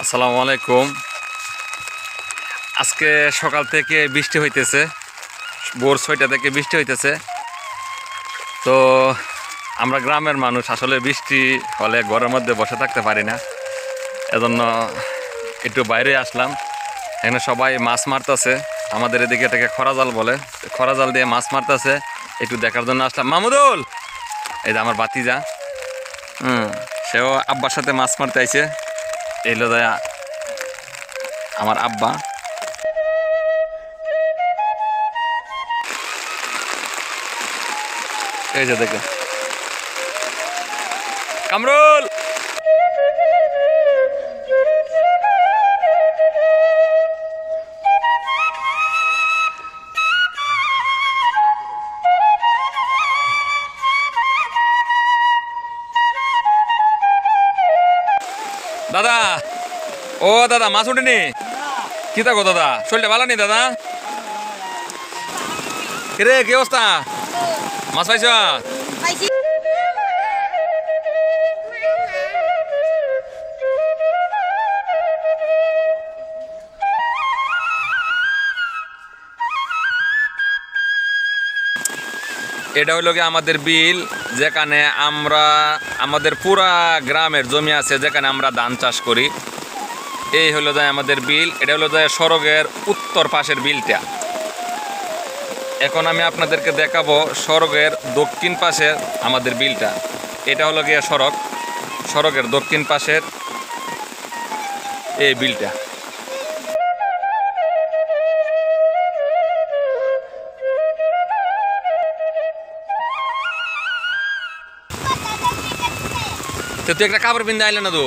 আসসালামু আলাইকুম। আজকে সকাল থেকে বৃষ্টি হইতেছে, ভোর 6টা থেকে বৃষ্টি হইতেছে। তো আমরা গ্রামের মানুষ, আসলে বৃষ্টি হলে ঘরের মধ্যে বসে থাকতে পারি না, এজন্য একটু বাইরে আসলাম। এখানে সবাই মাছ মারতেছে, আমাদের এদিকে এটাকে খরা জাল বলে, খরা জাল দিয়ে মাছ মারতেছে, একটু দেখার জন্য আসলাম। মামুদুল, এই যে আমার বাতিজা, সেও আব্বার সাথে মাছ মারতে আইছে। এইলো দয়া আমার আব্বা। এই যে দেখে কামরুল, দাদা, ও দাদা মাছ উঠেনি? কি থাকো দাদা, শরীরটা ভালো নি দাদা? কিরে, কি অবস্থা? মাছ পাইছ? এটা হলো কি আমাদের বিল, যেখানে আমরা আমাদের পুরা গ্রামের জমি আছে, যেখানে আমরা ধান চাষ করি। এই হলো যায় আমাদের বিল। এটা হলো যায় সড়কের উত্তর পাশের বিলটা। এখন আমি আপনাদেরকে দেখাবো সড়কের দক্ষিণ পাশের আমাদের বিলটা। এটা হলো গিয়ে সড়কের দক্ষিণ পাশের এই বিলটা। তো তুই একটা কাপড় পিন্ধে আইলে না তো?